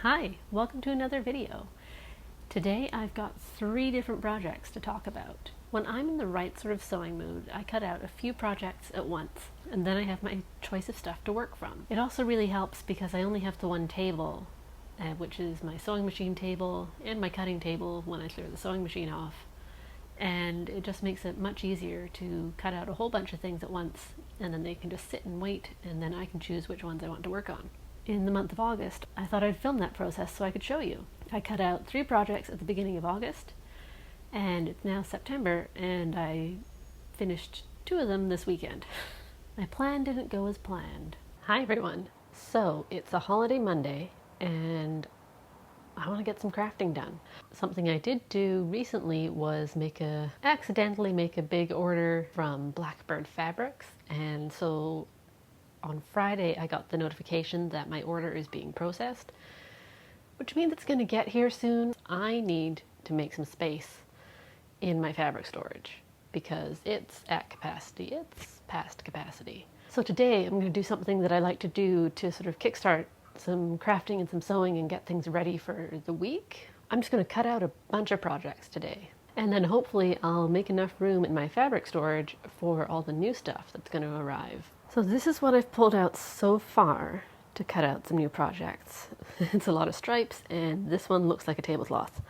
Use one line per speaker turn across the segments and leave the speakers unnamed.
Hi, welcome to another video. Today I've got 3 different projects to talk about. When I'm in the right sort of sewing mood, I cut out a few projects at once, and then I have my choice of stuff to work from. It also really helps because I only have the one table, which is my sewing machine table and my cutting table when I clear the sewing machine off. And it just makes it much easier to cut out a whole bunch of things at once, and then they can just sit and wait, and then I can choose which ones I want to work on. In the month of August, I thought I'd film that process so I could show you. I cut out 3 projects at the beginning of August, and it's now September, and I finished 2 of them this weekend. My plan didn't go as planned. Hi everyone. So it's a holiday Monday, and I want to get some crafting done. Something I did do recently was accidentally make a big order from Blackbird Fabrics, and so on Friday, I got the notification that my order is being processed, which means it's going to get here soon. I need to make some space in my fabric storage because it's at capacity. It's past capacity. So today I'm going to do something that I like to do to sort of kickstart some crafting and some sewing and get things ready for the week. I'm just going to cut out a bunch of projects today. And then hopefully I'll make enough room in my fabric storage for all the new stuff that's going to arrive. So this is what I've pulled out so far to cut out some new projects. It's a lot of stripes, and this one looks like a tablecloth.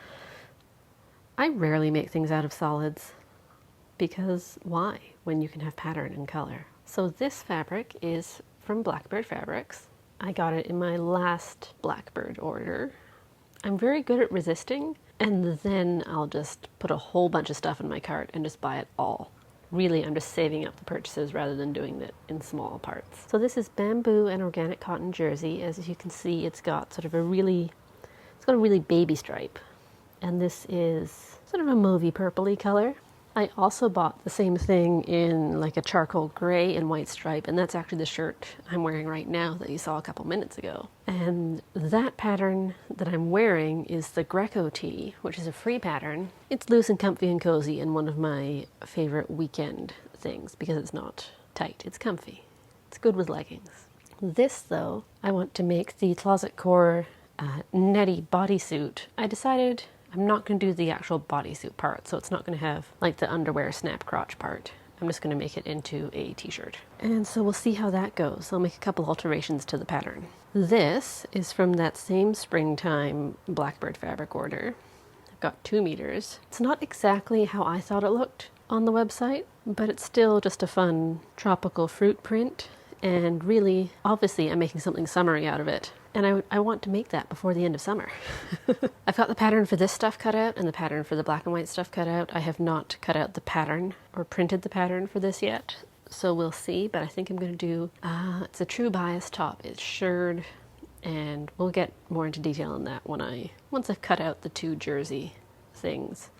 I rarely make things out of solids because why, when you can have pattern and color? So this fabric is from Blackbird Fabrics. I got it in my last Blackbird order. I'm very good at resisting, and then I'll just put a whole bunch of stuff in my cart and just buy it all. Really, I'm just saving up the purchases rather than doing it in small parts. So this is bamboo and organic cotton jersey. As you can see, it's got a really baby stripe. And this is sort of a mauvey purpley color. I also bought the same thing in like a charcoal gray and white stripe, and that's actually the shirt I'm wearing right now that you saw a couple minutes ago. And that pattern that I'm wearing is the Greco tee, which is a free pattern. It's loose and comfy and cozy, and one of my favorite weekend things because it's not tight, it's comfy. It's good with leggings. This though, I want to make the Closet Core Nettie Bodysuit. I decided I'm not going to do the actual bodysuit part, so it's not going to have like the underwear snap crotch part. I'm just going to make it into a t-shirt. And so we'll see how that goes. I'll make a couple alterations to the pattern. This is from that same springtime Blackbird fabric order. I've got 2 meters. It's not exactly how I thought it looked on the website, but it's still just a fun tropical fruit print. And really, obviously, I'm making something summery out of it. And I want to make that before the end of summer. I've got the pattern for this stuff cut out and the pattern for the black and white stuff cut out. I have not cut out the pattern or printed the pattern for this yet, so we'll see. But I think I'm going to do, it's a true bias top. It's shirred, and we'll get more into detail on that once I've cut out the 2 jersey things.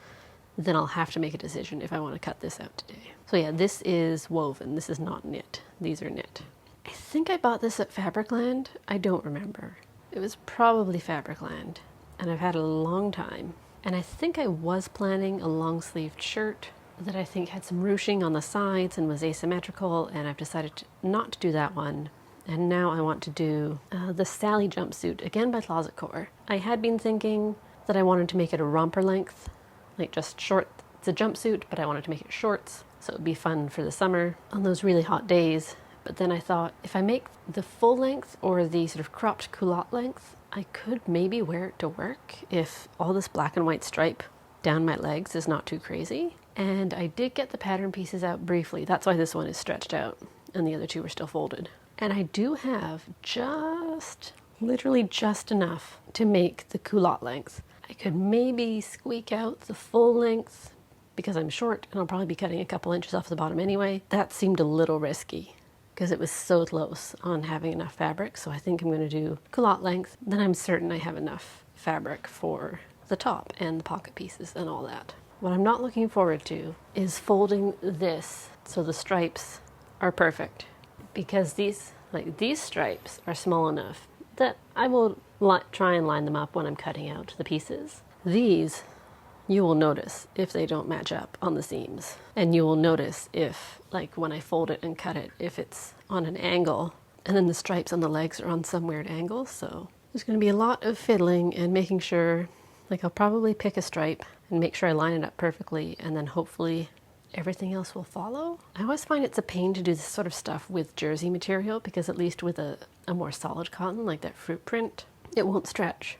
Then I'll have to make a decision if I want to cut this out today. So yeah, this is woven. This is not knit. These are knit. I think I bought this at Fabricland. I don't remember. It was probably Fabricland, and I've had it a long time. And I think I was planning a long-sleeved shirt that I think had some ruching on the sides and was asymmetrical, and I've decided not to do that one. And now I want to do the Sallie Jumpsuit, again by Closet Core. I had been thinking that I wanted to make it a romper length, like just short. It's a jumpsuit, but I wanted to make it shorts, so it would be fun for the summer on those really hot days. But then I thought, if I make the full length or the sort of cropped culotte length, I could maybe wear it to work if all this black and white stripe down my legs is not too crazy. And I did get the pattern pieces out briefly. That's why this one is stretched out and the other 2 are still folded. And I do have literally just enough to make the culotte length. I could maybe squeak out the full length because I'm short and I'll probably be cutting a couple inches off the bottom anyway. That seemed a little risky because it was so close on having enough fabric. So I think I'm going to do culotte length. Then I'm certain I have enough fabric for the top and the pocket pieces and all that. What I'm not looking forward to is folding this so the stripes are perfect, because these stripes are small enough that I will try and line them up when I'm cutting out the pieces. These, you will notice if they don't match up on the seams. And you will notice if, like when I fold it and cut it, if it's on an angle and then the stripes on the legs are on some weird angle. So There's going to be a lot of fiddling and making sure, like I'll probably pick a stripe and make sure I line it up perfectly, and then hopefully everything else will follow. I always find it's a pain to do this sort of stuff with jersey material, because at least with a more solid cotton like that fruit print, it won't stretch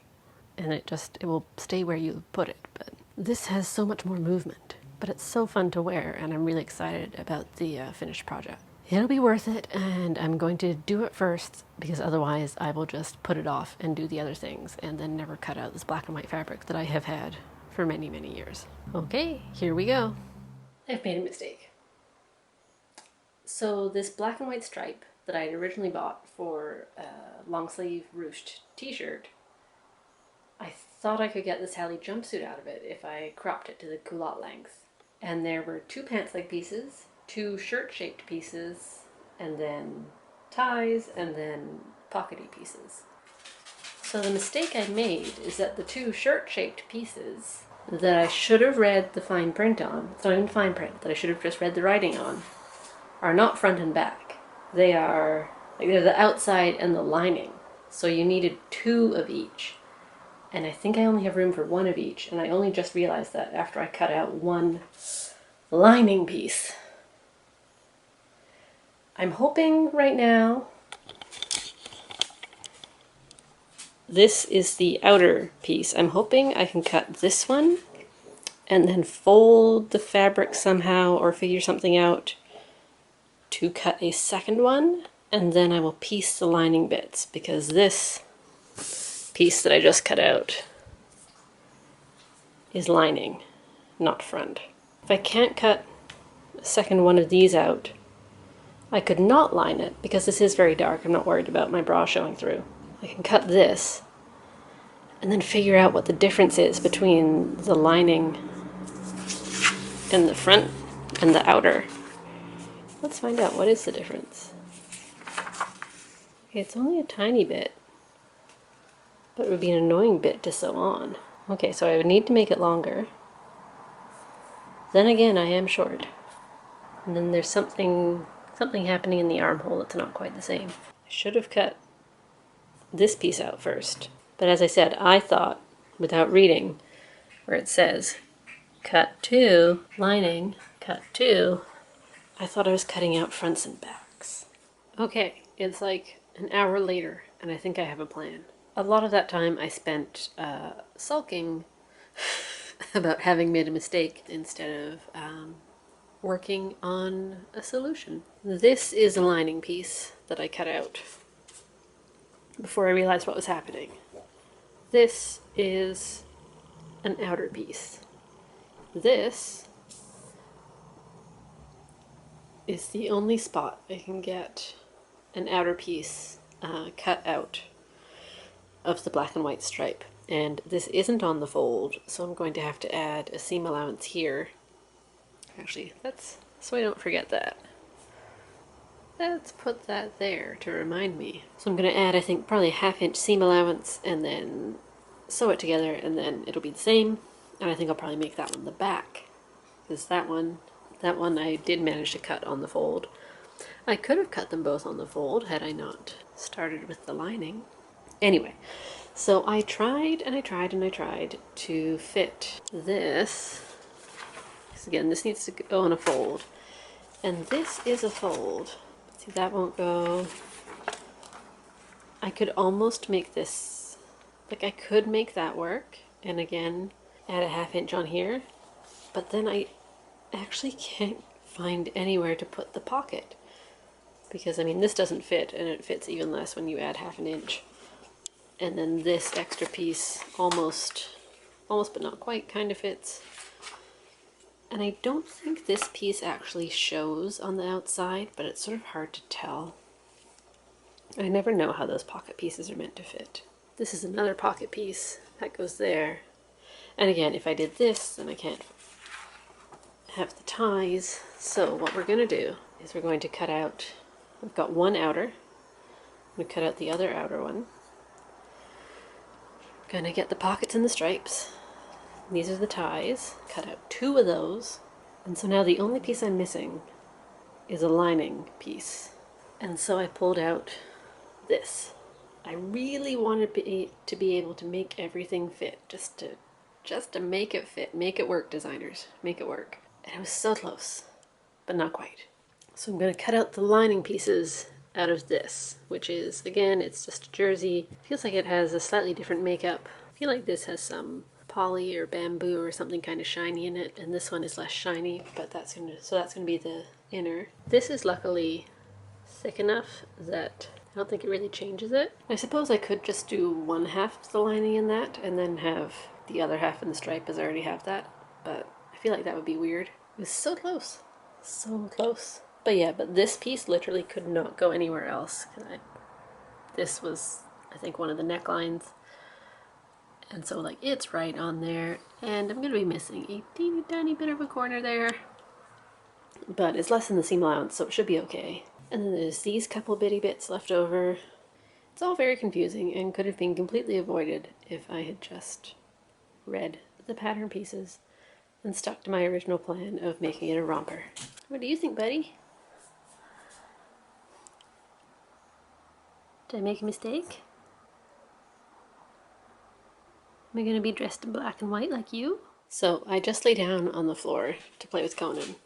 and it will stay where you put it. But this has so much more movement, but it's so fun to wear, and I'm really excited about the finished project. It'll be worth it, and I'm going to do it first, because otherwise I will just put it off and do the other things and then never cut out this black and white fabric that I have had for many, many years. Okay, here we go. I've made a mistake. So this black and white stripe that I had originally bought for a long sleeve ruched t-shirt, I thought I could get the Sallie Jumpsuit out of it if I cropped it to the culotte length. And there were 2 pants leg pieces, 2 shirt shaped pieces, and then ties, and then pockety pieces. So the mistake I made is that the 2 shirt shaped pieces that I should have read the fine print on, it's not even fine print, that I should have just read the writing on, are not front and back. They are, like, they're the outside and the lining. So you needed 2 of each. And I think I only have room for 1 of each, and I only just realized that after I cut out 1 lining piece. I'm hoping right now this is the outer piece. I'm hoping I can cut this one and then fold the fabric somehow or figure something out to cut a second one, and then I will piece the lining bits, because this piece that I just cut out is lining, not front. If I can't cut a second one of these out, I could not line it, because this is very dark. I'm not worried about my bra showing through. I can cut this and then figure out what the difference is between the lining and the front and the outer. Let's find out, what is the difference. Okay, it's only a tiny bit, but it would be an annoying bit to sew on. Okay, so I would need to make it longer. Then again, I am short. And then there's something happening in the armhole that's not quite the same. I should have cut this piece out first. But as I said, I thought, without reading, where it says, cut 2, lining, cut 2, I thought I was cutting out fronts and backs. Okay, it's like an hour later, and I think I have a plan. A lot of that time I spent sulking about having made a mistake instead of working on a solution. This is a lining piece that I cut out before I realized what was happening. This is an outer piece. This is the only spot I can get an outer piece cut out of the black and white stripe. And this isn't on the fold, so I'm going to have to add a seam allowance here. Actually, that's so I don't forget that. Let's put that there to remind me. So I'm going to add, I think, probably a 1/2 inch seam allowance and then sew it together, and then it'll be the same. And I think I'll probably make that one the back, because that one I did manage to cut on the fold. I could have cut them both on the fold had I not started with the lining. Anyway, so I tried and I tried and I tried to fit this. So again, this needs to go on a fold. And this is a fold. See, that won't go. I could almost make this, like I could make that work. And again, add a 1/2 inch on here. But then I actually can't find anywhere to put the pocket. Because, I mean, this doesn't fit, and it fits even less when you add 1/2 inch. And then this extra piece almost but not quite kind of fits. And I don't think this piece actually shows on the outside, but it's sort of hard to tell. I never know how those pocket pieces are meant to fit. This is another pocket piece that goes there. And again, if I did this, then I can't have the ties. So what we're going to do is we're going to cut out, we've got one outer, I'm going to cut out the other outer one. Going to get the pockets and the stripes. These are the ties. Cut out 2 of those. And so now the only piece I'm missing is a lining piece. And so I pulled out this. I really wanted to be able to make everything fit, just to make it fit, make it work, designers, make it work. And it was so close, but not quite. So I'm going to cut out the lining pieces out of this, which is, again, it's just a jersey. Feels like it has a slightly different makeup. I feel like this has some poly or bamboo or something kind of shiny in it, and this one is less shiny, but that's gonna be the inner. This is luckily thick enough that I don't think it really changes it. I suppose I could just do one half of the lining in that and then have the other half in the stripe, as I already have that, but I feel like that would be weird. It was so close. So close. But yeah, but this piece literally could not go anywhere else. This was, I think, one of the necklines. And so, like, it's right on there. And I'm going to be missing a teeny tiny bit of a corner there. But it's less than the seam allowance, so it should be okay. And then there's these couple bitty bits left over. It's all very confusing and could have been completely avoided if I had just read the pattern pieces and stuck to my original plan of making it a romper. What do you think, buddy? Did I make a mistake? Am I going to be dressed in black and white like you? So I just lay down on the floor to play with Conan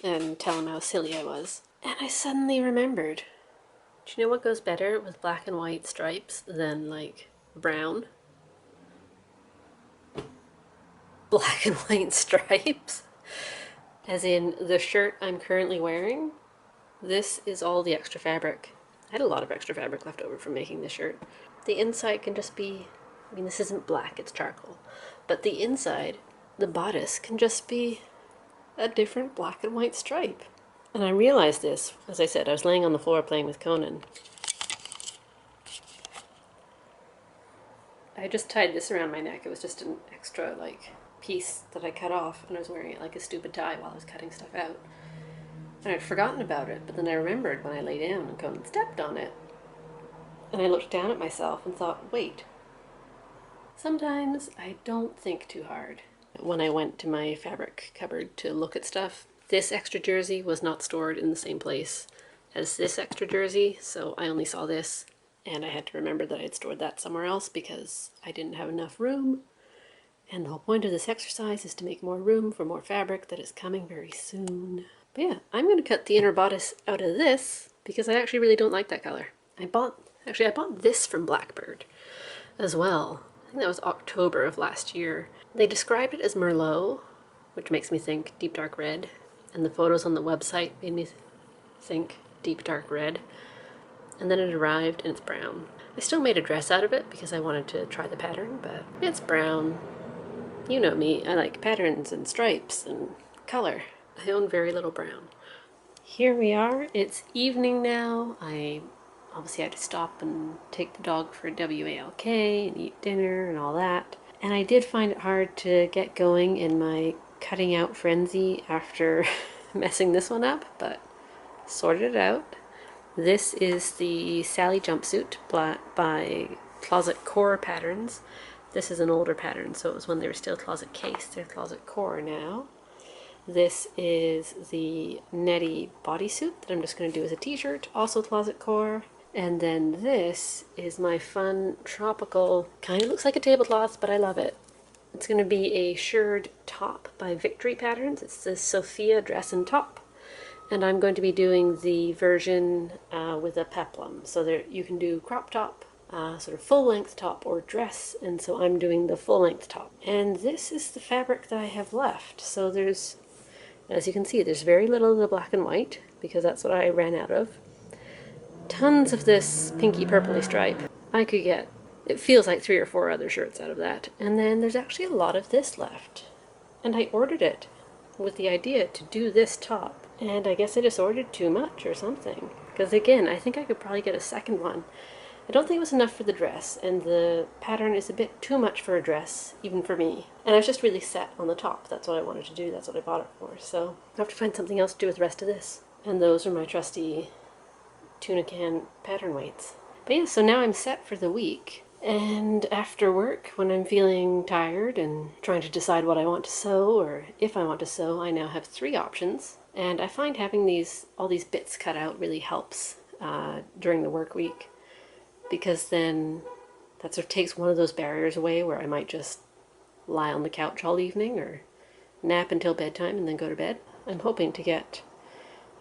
and tell him how silly I was. And I suddenly remembered. Do you know what goes better with black and white stripes than, like, brown? Black and white stripes? As in, the shirt I'm currently wearing, this is all the extra fabric. I had a lot of extra fabric left over from making this shirt. The inside can just be, I mean, this isn't black, it's charcoal. But the inside, the bodice, can just be a different black and white stripe. And I realized this, as I said, I was laying on the floor playing with Conan. I just tied this around my neck. It was just an extra, like, piece that I cut off, and I was wearing it like a stupid tie while I was cutting stuff out. And I'd forgotten about it, but then I remembered when I lay down and Conan stepped on it. And I looked down at myself and thought, wait. Sometimes I don't think too hard. When I went to my fabric cupboard to look at stuff, this extra jersey was not stored in the same place as this extra jersey, so I only saw this, and I had to remember that I had stored that somewhere else because I didn't have enough room. And the whole point of this exercise is to make more room for more fabric that is coming very soon. But yeah, I'm going to cut the inner bodice out of this because I actually really don't like that color. I bought this from Blackbird as well. I think that was October of last year. They described it as Merlot, which makes me think deep dark red. And the photos on the website made me think deep dark red. And then it arrived and it's brown. I still made a dress out of it because I wanted to try the pattern, but it's brown. You know me, I like patterns and stripes and color. I own very little brown. Here we are, it's evening now. I obviously had to stop and take the dog for WALK and eat dinner and all that. And I did find it hard to get going in my cutting out frenzy after messing this one up, but sorted it out. This is the Sallie Jumpsuit by Closet Core Patterns. This is an older pattern, so it was when they were still Closet Case. They're Closet Core now. This is the Nettie Bodysuit that I'm just going to do as a t-shirt, also Closet Core. And then this is my fun tropical, kind of looks like a tablecloth, but I love it. It's going to be a shirred top by Victory Patterns. It's the Sophia Dress and Top. And I'm going to be doing the version with a peplum. So there you can do crop top, sort of full-length top or dress, and so I'm doing the full-length top. And this is the fabric that I have left. So there's, as you can see, there's very little of the black and white, because that's what I ran out of. Tons of this pinky purpley stripe. I could get, it feels like 3 or 4 other shirts out of that. And then there's actually a lot of this left. And I ordered it with the idea to do this top. And I guess I just ordered too much or something. Because again, I think I could probably get a second one. I don't think it was enough for the dress, and the pattern is a bit too much for a dress, even for me. And I was just really set on the top. That's what I wanted to do. That's what I bought it for. So I have to find something else to do with the rest of this. And those are my trusty tuna can pattern weights. But yeah, so now I'm set for the week. And after work, when I'm feeling tired and trying to decide what I want to sew, or if I want to sew, I now have 3 options. And I find having all these bits cut out really helps during the work week. because then that sort of takes one of those barriers away where I might just lie on the couch all evening or nap until bedtime and then go to bed. I'm hoping to get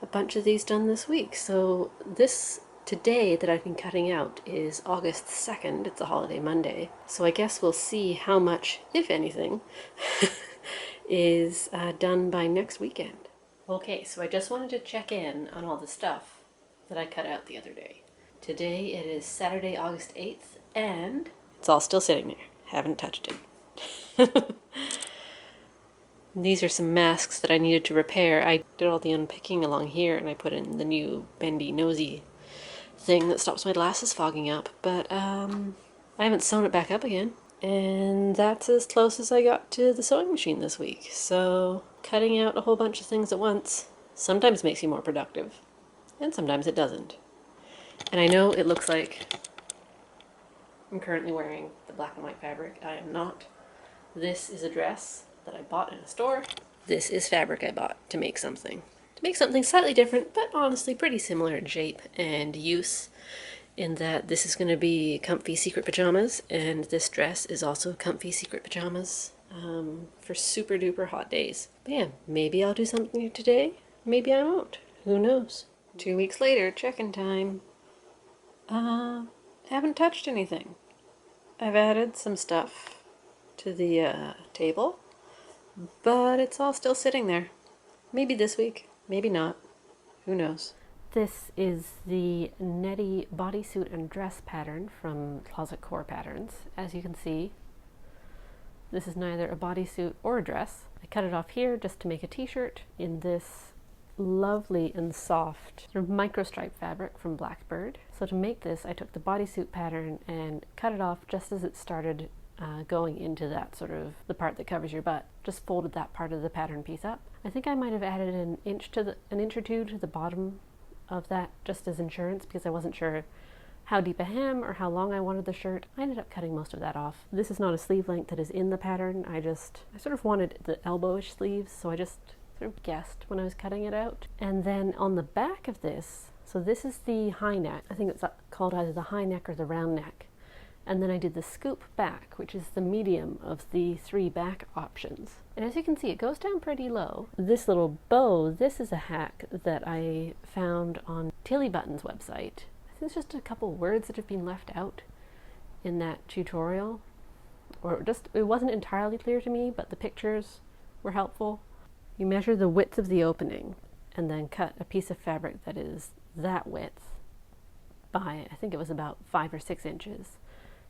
a bunch of these done this week. So this today that I've been cutting out is August 2nd. It's a holiday Monday. So I guess we'll see how much, if anything, is done by next weekend. Okay, so I just wanted to check in on all the stuff that I cut out the other day. Today it is Saturday, August 8th, and it's all still sitting there. Haven't touched it. These are some masks that I needed to repair. I did all the unpicking along here and I put in the new bendy nosy thing that stops my glasses fogging up, but I haven't sewn it back up again. And that's as close as I got to the sewing machine this week. So cutting out a whole bunch of things at once sometimes makes you more productive, and sometimes it doesn't. And I know it looks like I'm currently wearing the black and white fabric. I am not. This is a dress that I bought in a store. This is fabric I bought to make something. To make something slightly different, but honestly pretty similar in shape and use, in that this is going to be comfy secret pajamas, and this dress is also comfy secret pajamas for super duper hot days. But yeah, maybe I'll do something today, maybe I won't. Who knows? 2 weeks later, check-in time. Haven't touched anything. I've added some stuff to the table, but it's all still sitting there. Maybe this week, maybe not. Who knows? This is the Nettie Bodysuit and Dress pattern from Closet Core Patterns. As you can see, this is neither a bodysuit or a dress. I cut it off here just to make a t-shirt in this lovely and soft sort of microstripe fabric from Blackbird. So to make this, I took the bodysuit pattern and cut it off just as it started going into that sort of the part that covers your butt. Just folded that part of the pattern piece up. I think I might have added an inch or two to the bottom of that just as insurance, because I wasn't sure how deep a hem or how long I wanted the shirt. I ended up cutting most of that off. This is not a sleeve length that is in the pattern. I sort of wanted the elbowish sleeves, so I just sort of guessed when I was cutting it out. And then on the back of this, so this is the high neck. I think it's called either the high neck or the round neck. And then I did the scoop back, which is the medium of the 3 back options. And as you can see, it goes down pretty low. This little bow, this is a hack that I found on Tilly Button's website. I think it's just a couple words that have been left out in that tutorial. Or it wasn't entirely clear to me, but the pictures were helpful. You measure the width of the opening and then cut a piece of fabric that is that width by, I think it was about 5 or 6 inches.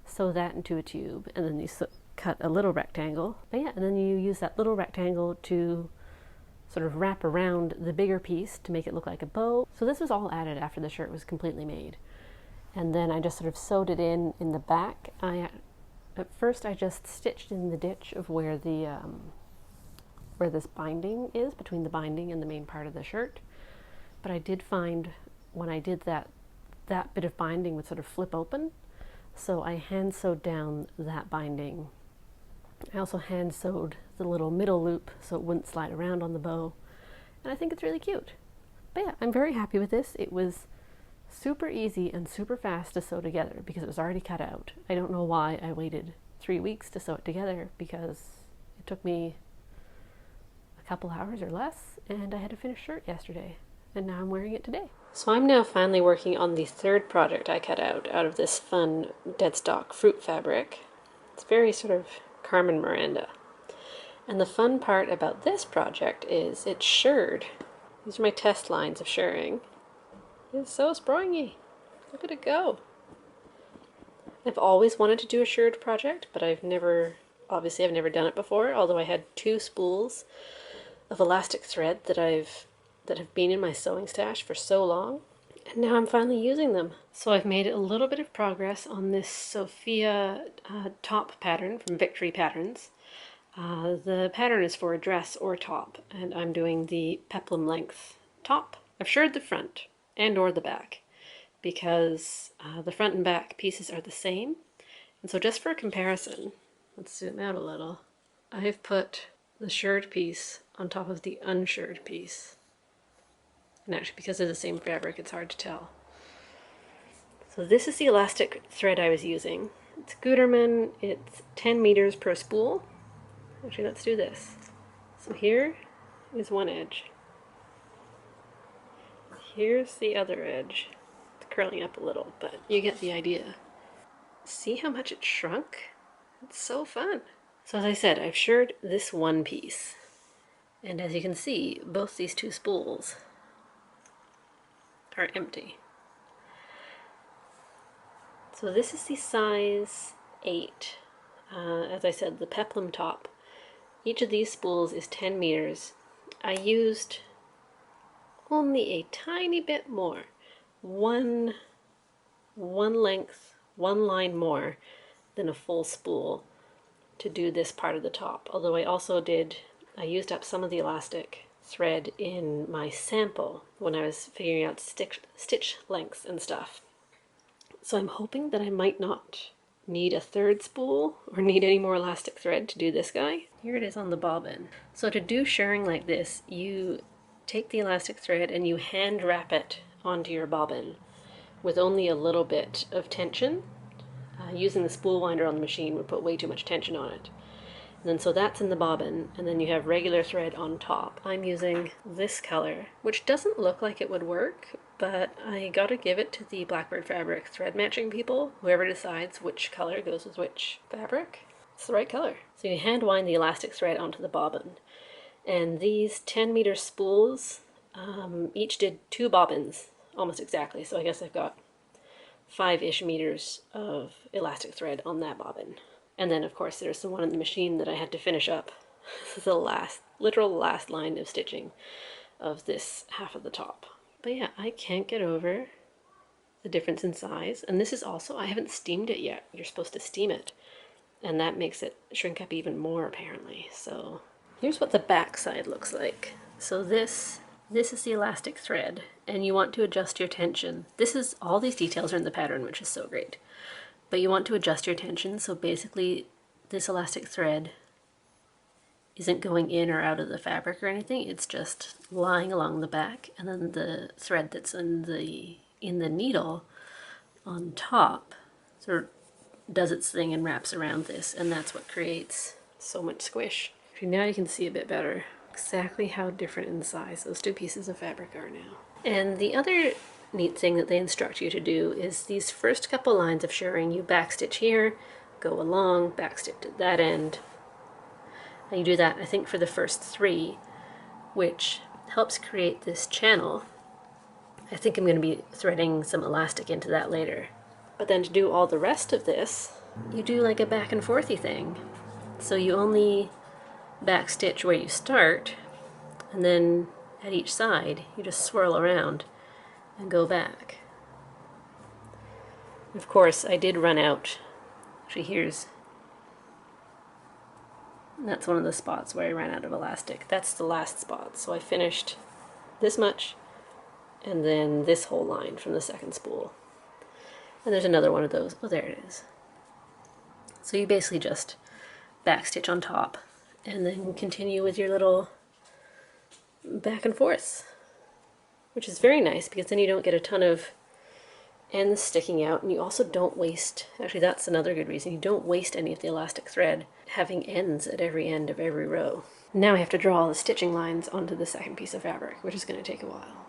Sew that into a tube, and then you cut a little rectangle. But yeah, and then you use that little rectangle to sort of wrap around the bigger piece to make it look like a bow. So this was all added after the shirt was completely made. And then I just sort of sewed it in the back. At first I just stitched in the ditch of where the where this binding is, between the binding and the main part of the shirt. But I did find when I did that bit of binding would sort of flip open. So I hand sewed down that binding. I also hand sewed the little middle loop so it wouldn't slide around on the bow. And I think it's really cute. But yeah, I'm very happy with this. It was super easy and super fast to sew together because it was already cut out. I don't know why I waited 3 weeks to sew it together, because it took me a couple hours or less, and I had a finished shirt yesterday. And now I'm wearing it today. So I'm now finally working on the 3rd project I cut out of this fun dead stock fruit fabric. It's very sort of Carmen Miranda. And the fun part about this project is it's shirred. These are my test lines of shirring. It's so springy. Look at it go. I've always wanted to do a shirred project, but I've never done it before, although I had 2 spools of elastic thread that have been in my sewing stash for so long, and now I'm finally using them. So I've made a little bit of progress on this Sophia top pattern from Victory Patterns. The pattern is for a dress or top, and I'm doing the peplum length top. I've shirred the front and or the back because the front and back pieces are the same. And so just for a comparison, let's zoom out a little. I've put the shirred piece on top of the unshirred piece. And actually, because they're the same fabric, it's hard to tell. So this is the elastic thread I was using. It's Gutermann, it's 10 meters per spool. Actually, let's do this. So here is one edge. Here's the other edge. It's curling up a little, but you get the idea. See how much it shrunk? It's so fun. So as I said, I've shirred this one piece. And as you can see, both these two spools are empty. So this is the size 8. As I said, the peplum top. Each of these spools is 10 meters. I used only a tiny bit more. One length, one line more than a full spool to do this part of the top. Although I used up some of the elastic thread in my sample when I was figuring out stitch lengths and stuff. So I'm hoping that I might not need a third spool or need any more elastic thread to do this guy. Here it is on the bobbin. So to do shirring like this, you take the elastic thread and you hand wrap it onto your bobbin with only a little bit of tension. Using the spool winder on the machine would put way too much tension on it. And then so that's in the bobbin, and then you have regular thread on top. I'm using this color, which doesn't look like it would work, but I gotta give it to the Blackbird Fabric thread matching people. Whoever decides which color goes with which fabric, it's the right color. So you hand wind the elastic thread onto the bobbin. And these 10-meter spools each did 2 bobbins, almost exactly. So I guess I've got 5-ish meters of elastic thread on that bobbin. And then, of course, there's the one in the machine that I had to finish up. This is the literal last line of stitching of this half of the top. But yeah, I can't get over the difference in size. And this is also, I haven't steamed it yet. You're supposed to steam it. And that makes it shrink up even more, apparently. So here's what the back side looks like. So this is the elastic thread, and you want to adjust your tension. All these details are in the pattern, which is so great. But you want to adjust your tension, so basically this elastic thread isn't going in or out of the fabric or anything, it's just lying along the back, and then the thread that's in the needle on top sort of does its thing and wraps around this, and that's what creates so much squish. Now you can see a bit better exactly how different in size those two pieces of fabric are now. And the other neat thing that they instruct you to do is these first couple lines of shirring, you backstitch here, go along, backstitch at that end. And you do that, I think, for the first 3, which helps create this channel. I think I'm going to be threading some elastic into that later. But then to do all the rest of this, you do like a back and forthy thing. So you only backstitch where you start, and then at each side you just swirl around and go back. Of course, I did run out. Actually, that's one of the spots where I ran out of elastic. That's the last spot. So I finished this much, and then this whole line from the second spool. And there's another one of those. Oh, there it is. So you basically just backstitch on top, and then continue with your little back and forth, which is very nice because then you don't get a ton of ends sticking out, and you also don't waste, actually that's another good reason, you don't waste any of the elastic thread having ends at every end of every row. Now I have to draw all the stitching lines onto the second piece of fabric, which is going to take a while.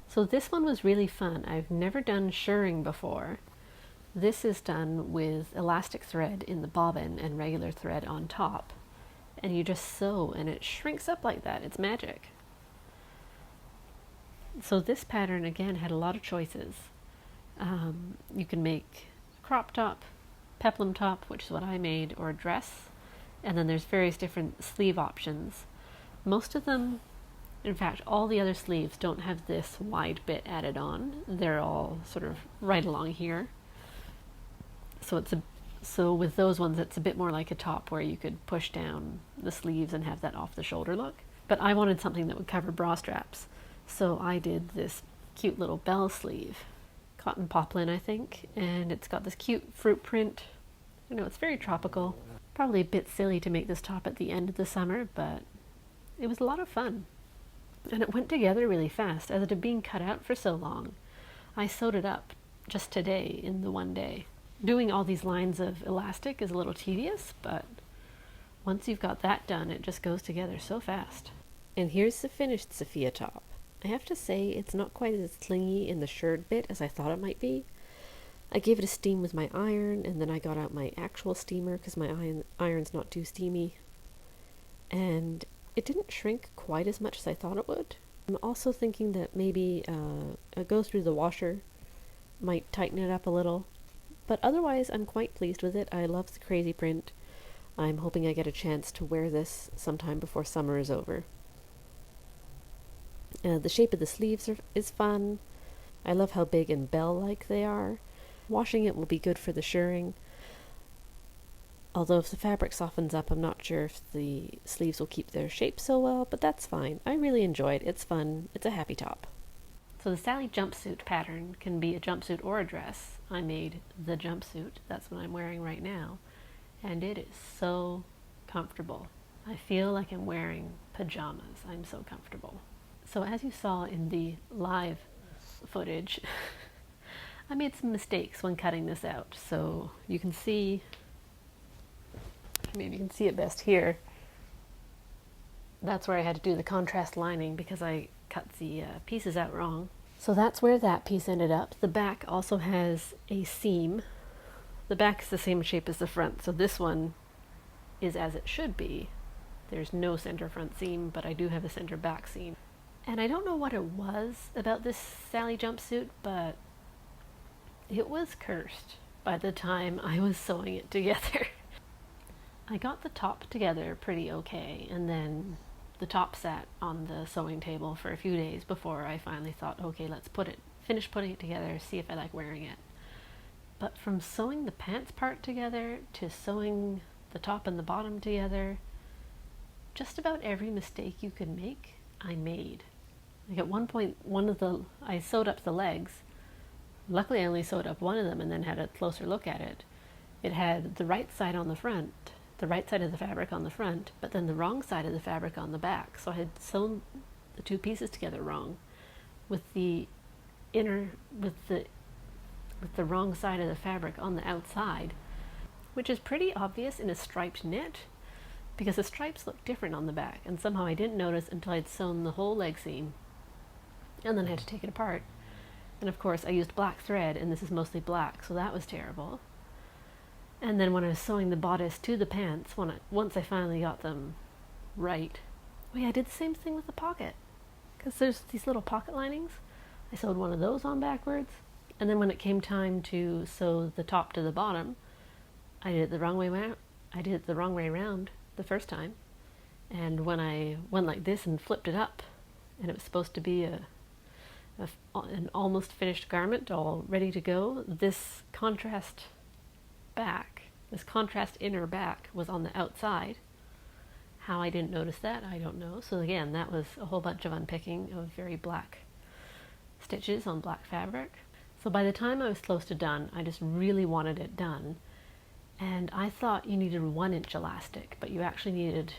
So this one was really fun. I've never done shirring before. This is done with elastic thread in the bobbin and regular thread on top. And you just sew and it shrinks up like that. It's magic. So this pattern again had a lot of choices. You can make a crop top, peplum top, which is what I made, or a dress. And then there's various different sleeve options. Most of them, in fact, all the other sleeves don't have this wide bit added on. They're all sort of right along here. So it's So with those ones, it's a bit more like a top where you could push down the sleeves and have that off the shoulder look. But I wanted something that would cover bra straps. So I did this cute little bell sleeve, cotton poplin I think, and it's got this cute fruit print. You know, it's very tropical. Probably a bit silly to make this top at the end of the summer, but it was a lot of fun. And it went together really fast, as it had been cut out for so long. I sewed it up just today in the one day. Doing all these lines of elastic is a little tedious, but once you've got that done, it just goes together so fast. And here's the finished Sophia top. I have to say, it's not quite as slingy in the shirred bit as I thought it might be. I gave it a steam with my iron, and then I got out my actual steamer because my iron's not too steamy. And it didn't shrink quite as much as I thought it would. I'm also thinking that maybe a go through the washer might tighten it up a little. But otherwise, I'm quite pleased with it. I love the crazy print. I'm hoping I get a chance to wear this sometime before summer is over. The shape of the sleeves is fun. I love how big and bell-like they are. Washing it will be good for the shirring. Although if the fabric softens up, I'm not sure if the sleeves will keep their shape so well, but that's fine. I really enjoy it. It's fun. It's a happy top. So the Sallie Jumpsuit pattern can be a jumpsuit or a dress. I made the jumpsuit. That's what I'm wearing right now. And it is so comfortable. I feel like I'm wearing pajamas. I'm so comfortable. So as you saw in the live footage, I made some mistakes when cutting this out. So you can see, maybe you can see it best here. That's where I had to do the contrast lining because I cut the pieces out wrong. So that's where that piece ended up. The back also has a seam. The back is the same shape as the front, so this one is as it should be. There's no center front seam, but I do have a center back seam. And I don't know what it was about this Sallie jumpsuit, but it was cursed by the time I was sewing it together. I got the top together pretty okay, and then the top sat on the sewing table for a few days before I finally thought, okay, let's finish putting it together, see if I like wearing it. But from sewing the pants part together to sewing the top and the bottom together, just about every mistake you could make, I made. Like at one point, I sewed up the legs. Luckily I only sewed up one of them and then had a closer look at it. It had the right side on the front, the right side of the fabric on the front, but then the wrong side of the fabric on the back. So I had sewn the two pieces together wrong, with the wrong side of the fabric on the outside, which is pretty obvious in a striped knit because the stripes look different on the back, and somehow I didn't notice until I'd sewn the whole leg seam, and then I had to take it apart. And of course I used black thread, and this is mostly black, so that was terrible. And then when I was sewing the bodice to the pants, once I finally got them right, oh yeah, I did the same thing with the pocket, because there's these little pocket linings. I sewed one of those on backwards, and then when it came time to sew the top to the bottom, I did it the wrong way around. I did it the wrong way around the first time, and when I went like this and flipped it up, and it was supposed to be an almost finished garment, all ready to go, this contrast inner back was on the outside. How I didn't notice that, I don't know. So again, that was a whole bunch of unpicking of very black stitches on black fabric. So by the time I was close to done, I just really wanted it done. And I thought you needed 1 inch elastic, but you actually needed,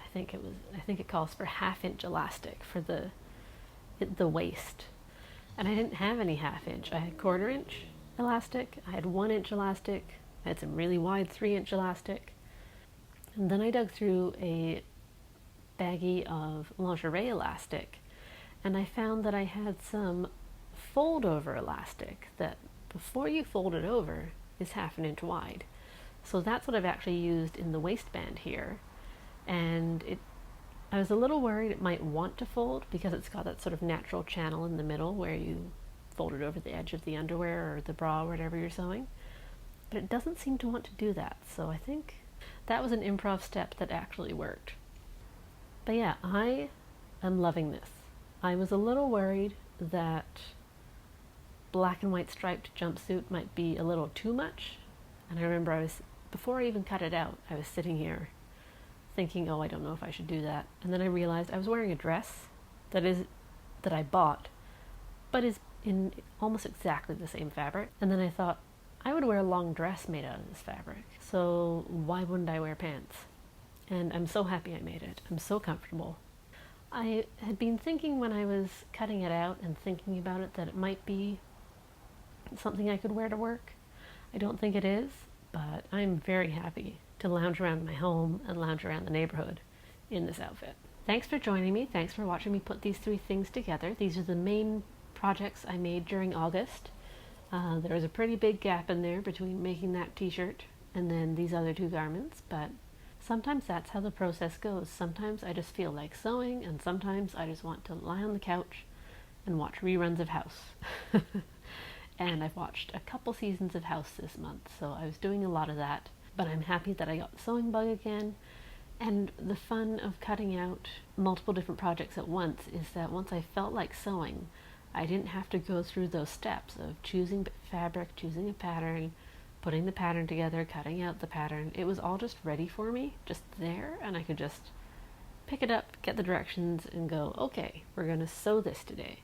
I think it calls for 1/2 inch elastic for the waist. And I didn't have any 1/2 inch. I had 1/4 inch elastic, I had 1 inch elastic, I had some really wide 3 inch elastic. And then I dug through a baggie of lingerie elastic, and I found that I had some fold over elastic that before you fold it over is 1/2 inch wide. So that's what I've actually used in the waistband here. And I was a little worried it might want to fold because it's got that sort of natural channel in the middle where you fold it over the edge of the underwear or the bra or whatever you're sewing. But it doesn't seem to want to do that. So I think that was an improv step that actually worked. But yeah, I am loving this. I was a little worried that black and white striped jumpsuit might be a little too much And I remember before I even cut it out, I was sitting here thinking, oh, I don't know if I should do that. And then I realized I was wearing a dress that I bought, but is in almost exactly the same fabric. And then I thought, I would wear a long dress made out of this fabric, so why wouldn't I wear pants? And I'm so happy I made it. I'm so comfortable. I had been thinking when I was cutting it out and thinking about it that it might be something I could wear to work. I don't think it is, but I'm very happy to lounge around my home and lounge around the neighborhood in this outfit. Thanks for joining me. Thanks for watching me put these 3 things together. These are the main projects I made during August. There was a pretty big gap in there between making that t-shirt and then these other 2 garments, but sometimes that's how the process goes. Sometimes I just feel like sewing, and sometimes I just want to lie on the couch and watch reruns of House. And I've watched a couple seasons of House this month, so I was doing a lot of that, but I'm happy that I got the sewing bug again. And the fun of cutting out multiple different projects at once is that once I felt like sewing, I didn't have to go through those steps of choosing fabric, choosing a pattern, putting the pattern together, cutting out the pattern. It was all just ready for me, just there, and I could just pick it up, get the directions, and go, okay, we're going to sew this today.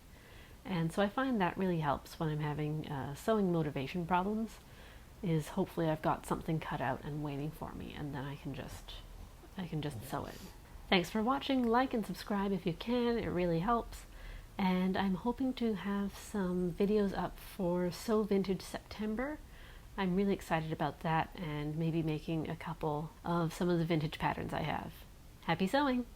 And so I find that really helps when I'm having sewing motivation problems, is hopefully I've got something cut out and waiting for me, and then I can just sew it. Thanks for watching. Like and subscribe if you can. It really helps. And I'm hoping to have some videos up for Sew Vintage September. I'm really excited about that, and maybe making a couple of some of the vintage patterns I have. Happy sewing!